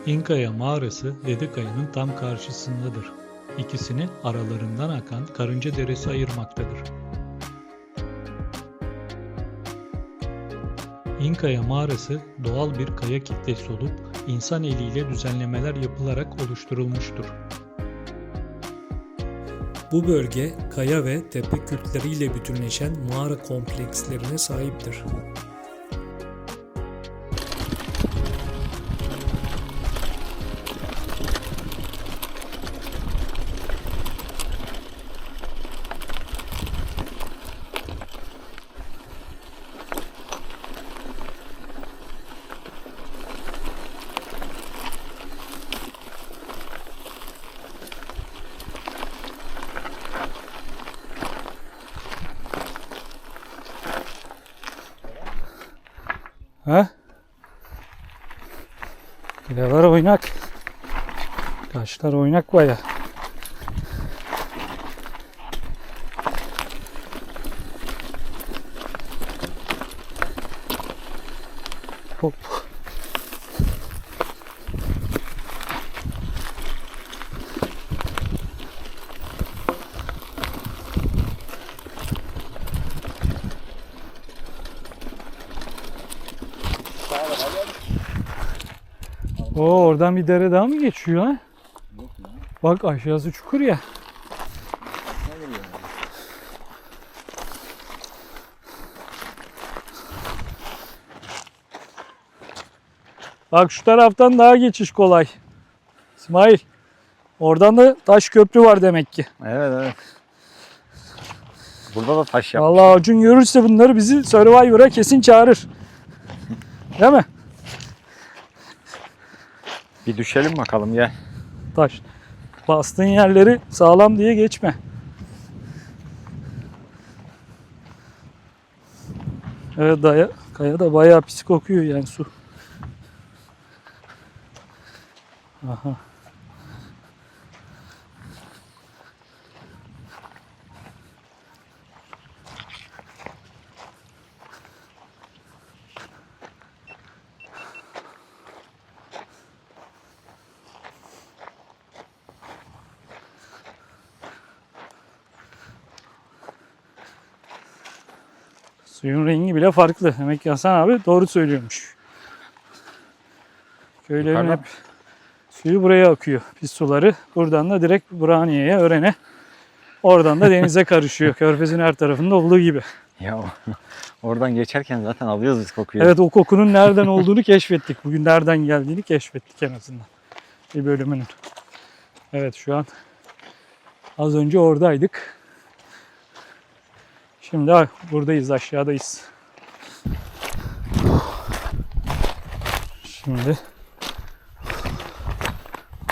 İnkaya mağarası Dedekaya'nın tam karşısındadır. İkisini aralarından akan Karınca Deresi ayırmaktadır. İnkaya mağarası doğal bir kaya kitlesi olup insan eliyle düzenlemeler yapılarak oluşturulmuştur. Bu bölge kaya ve tepe kültleriyle bütünleşen mağara komplekslerine sahiptir. Ha? Pilalar oynak. Taşlar oynak baya. Hop. Oo, oradan bir dere daha mı geçiyor ha? Bak aşağısı çukur ya. Bak şu taraftan daha geçiş kolay. İsmail. Oradan da taş köprü var demek ki. Evet evet. Burada da taş yapmış. Allah, Acun görürse bunları bizi Survivor'a kesin çağırır. Değil mi? Bir düşelim bakalım gel. Taş. Bastığın yerleri sağlam diye geçme. Evet, kaya da bayağı pis kokuyor yani su. Aha. Suyun rengi bile farklı. Demek ki Hasan abi doğru söylüyormuş. Köylerin Yukarıdan. hep suyu buraya akıyor. Pis suları. Buradan da direkt Burhaniye'ye, Ören'e. Oradan da denize karışıyor. Körfez'in her tarafında olduğu gibi. Ya oradan geçerken zaten alıyoruz biz kokuyu. Evet, o kokunun nereden olduğunu keşfettik. Bugün nereden geldiğini keşfettik en azından. Bir bölümünün. Evet, şu an az önce oradaydık. Şimdi buradayız, aşağıdayız. Şimdi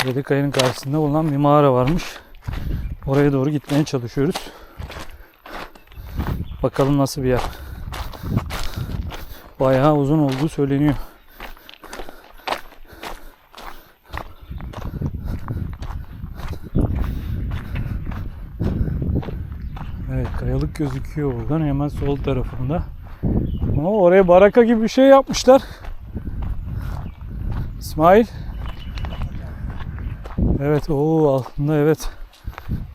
Dedekaya'nın karşısında bulunan bir mağara varmış. Oraya doğru gitmeye çalışıyoruz. Bakalım nasıl bir yer. Bayağı uzun olduğu söyleniyor. Evet, kayalık gözüküyor oradan hemen sol tarafında. Ama oraya baraka gibi bir şey yapmışlar. İsmail. Evet, o altında evet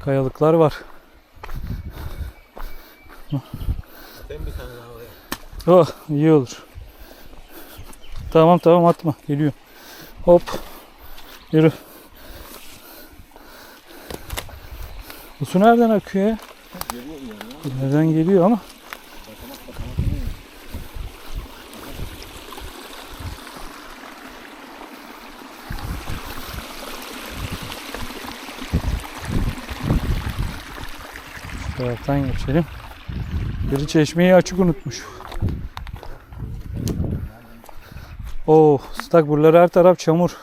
kayalıklar var. Ben bir tane daha oraya. Oh, iyi olur. Tamam atma, geliyor. Hop, yürü. Bu su nereden akıyor ya? Nereden geliyor ama? Şu taraftan geçelim. Biri çeşmeyi açık unutmuş. Oo, ıslak, buralar her taraf çamur.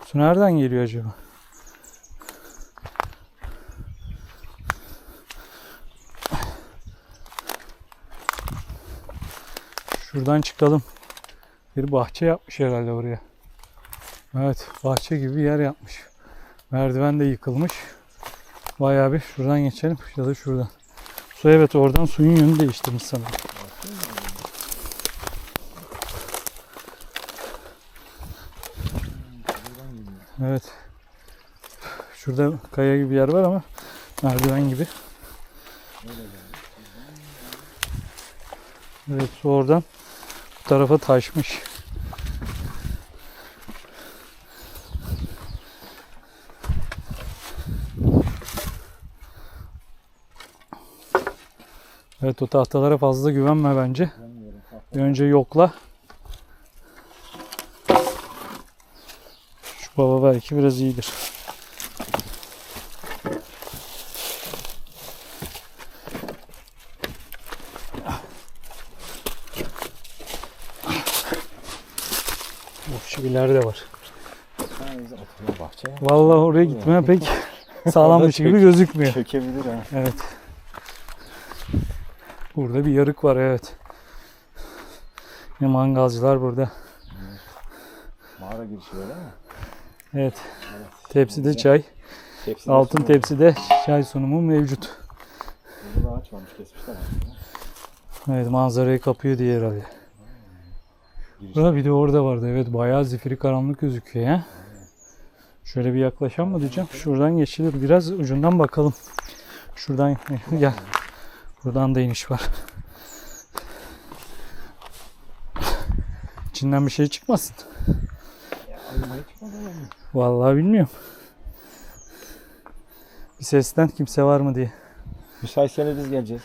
Su nereden geliyor acaba? Şuradan çıkalım. Bir bahçe yapmış herhalde oraya. Evet, bahçe gibi bir yer yapmış. Merdiven de yıkılmış. Bayağı bir şuradan geçelim ya da şuradan. Su, evet, oradan suyun yönü değiştirmiş sanırım. Evet. Şurada kaya gibi bir yer var ama merdiven gibi. Evet, su oradan bu tarafa taşmış. Evet, o tahtalara fazla güvenme bence. Bir önce yokla. Şu baba belki biraz iyidir. Şu ileride var. Vallahi oraya gitmeye pek sağlammış gibi gözükmüyor. Çökebilir ha. Evet. Burada bir yarık var, evet. Ne mangalcılar burada. Mağara girişi böyle mi? Evet. Tepside çay. Tepside Altın su var. tepside çay sunumu mevcut. Burada da ağaç varmış, kesmişler aslında. Evet, manzarayı kapıyor diye herhalde. Giriş. Burada bir de orada vardı. Evet, bayağı zifiri karanlık gözüküyor ya. Şöyle bir yaklaşalım mı diyeceğim. Şuradan geçilir. Biraz ucundan bakalım. Şuradan gel. Buradan da iniş var. İçinden bir şey çıkmasın. Vallahi bilmiyorum. Bir sesten kimse var mı diye. Müsaitseniz biz geleceğiz.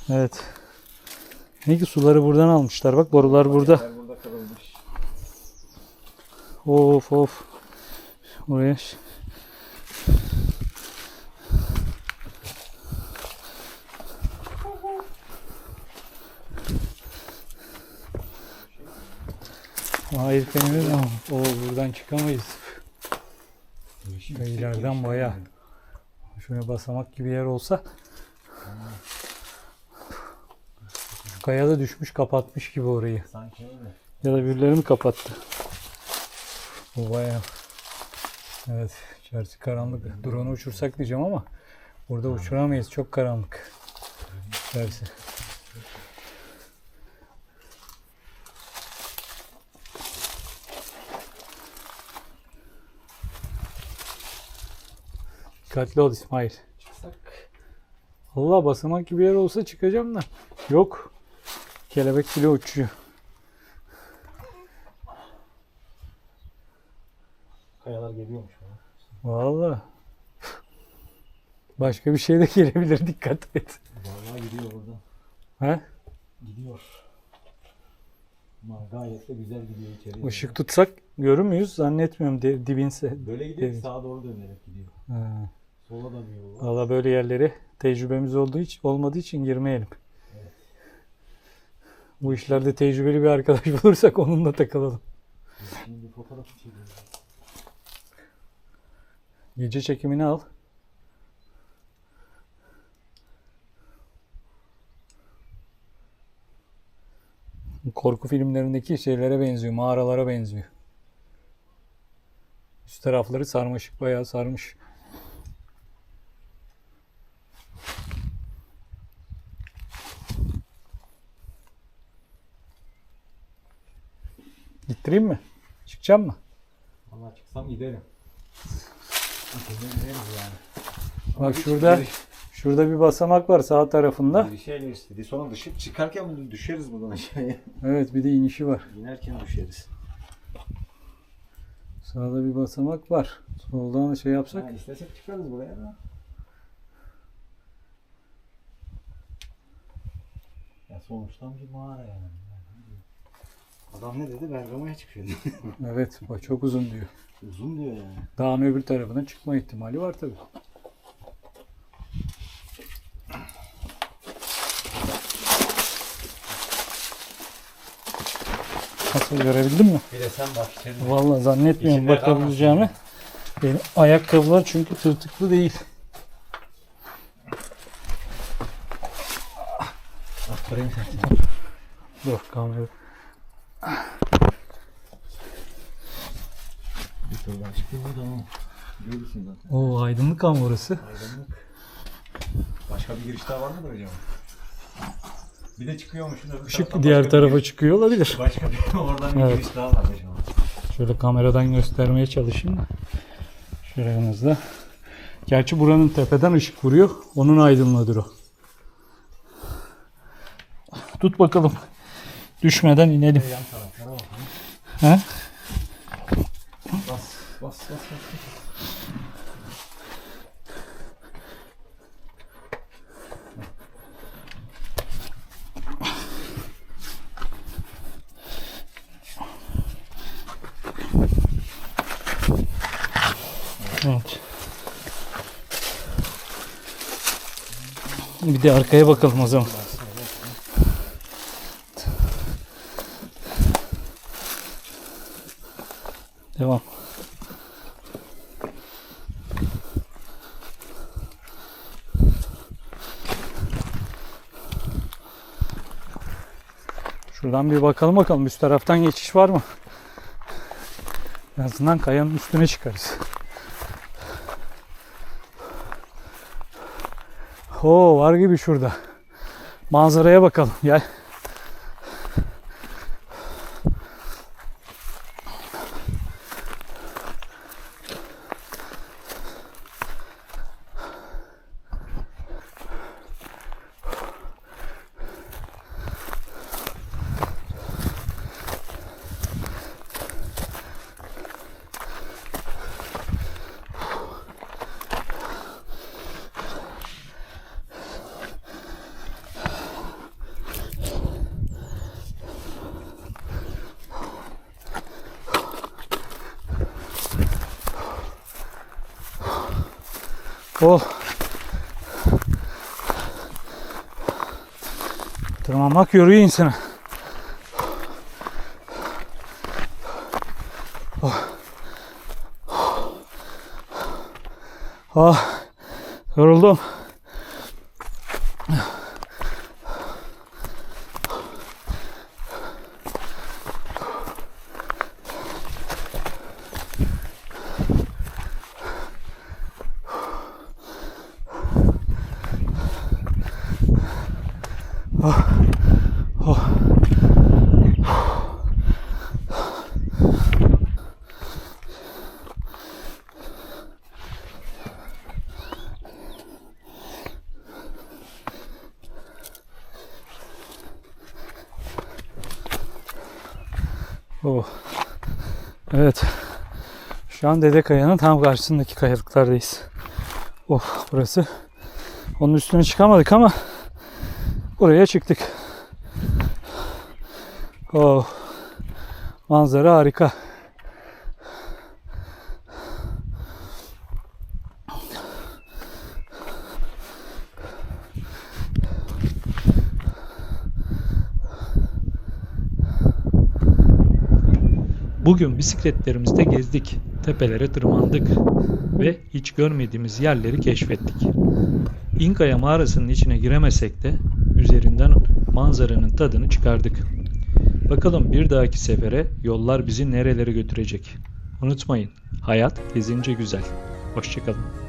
Evet. Ne ki suları buradan almışlar. Bak, borular burada. Burada kırılmış. Of of. Oraya. Hayır penimiz ama buradan çıkamayız. İleriden bayağı. Şöyle basamak gibi yer olsa. Şu kaya da düşmüş, kapatmış gibi orayı. Sanki öyle. Ya da birileri mi kapattı? Bu bayağı. Evet, içerisi karanlık. Drone'u uçursak diyeceğim ama burada uçuramayız. Çok karanlık. İçerisi. Dikkatli ol İsmail. Allah, basamak gibi yer olsa çıkacağım da. Yok. Kelebek bile uçuyor. Kayalar geliyormuş bana. Vallahi. Başka bir şey de gelebilir, dikkat et. Vallahi gidiyor buradan. He? Gidiyor. Ama gayet de güzel gidiyor içeri. Işık tutsak görür müyüz? Zannetmiyorum dibinse. Böyle gidiyor, Evet. sağa doğru dönerek gidiyor. Ha. Sola da bir yol var. Valla böyle yerlere tecrübemiz olmadığı için girmeyelim. Evet. Bu işlerde tecrübeli bir arkadaş bulursak onunla takılalım. Şimdi fotoğraf çekiyoruz. Gece çekimini al. Korku filmlerindeki şeylere benziyor, mağaralara benziyor. Üst tarafları sarmaşık, bayağı sarmış. Gittireyim mi? Çıkacağım mı? Valla çıksam giderim. Gideriz yani. Bak şurada bir basamak var sağ tarafında. Bir şeyler istedi. Sonra çıkarken düşeriz buradan aşağıya. Evet, bir de inişi var. İnerken düşeriz. Sağda bir basamak var. Soldan şey yapsak. Yani istesek çıkarız buraya da. Ya sonuçta bir mağara yani. Adam ne dedi? Bergama'ya çıkıyor. Evet, bak çok uzun diyor. Uzun diyor yani. Dağın öbür tarafına çıkma ihtimali var tabii. Nasıl, görebildin mi? Bir de sen bak içeri. Vallahi zannetmiyorum İçinde bakabileceğimi. Benim ayakkabılar çünkü tırtıklı değil. Aferin sen. Dur kamera. Buradan çıkıyor tamam. Görürsün zaten. Oo, aydınlık ama orası. Aydınlık. Başka bir giriş daha var mıdır acaba? Bir de çıkıyormuşsun. Işık diğer tarafa çıkıyor olabilir. Başka bir oradan bir Evet. giriş daha var acaba. Şöyle kameradan göstermeye çalışayım da. Şuramızda. Gerçi buranın tepeden ışık vuruyor. Onun aydınlığıdır o. Tut bakalım. Düşmeden inelim. Yan taraflara bakalım. He? Bas. Evet. Bir de arkaya bakalım o zaman. Devam. Şuradan bir bakalım üst taraftan geçiş var mı? En azından kayanın üstüne çıkarız. Oo, var gibi şurada. Manzaraya bakalım. Gel. Oh. Tırmanmak yoruyor insanı. Oh. Ah. Yoruldum. Oh. Evet. Şu an Dedekaya'nın tam karşısındaki kayalıklardayız. Oh, burası. Onun üstüne çıkamadık ama buraya çıktık. Oh. Manzara harika. Bugün bisikletlerimizde gezdik, tepelere tırmandık ve hiç görmediğimiz yerleri keşfettik. İnkaya mağarasının içine giremesek de üzerinden manzaranın tadını çıkardık. Bakalım bir dahaki sefere yollar bizi nerelere götürecek. Unutmayın, hayat gezince güzel. Hoşça kalın.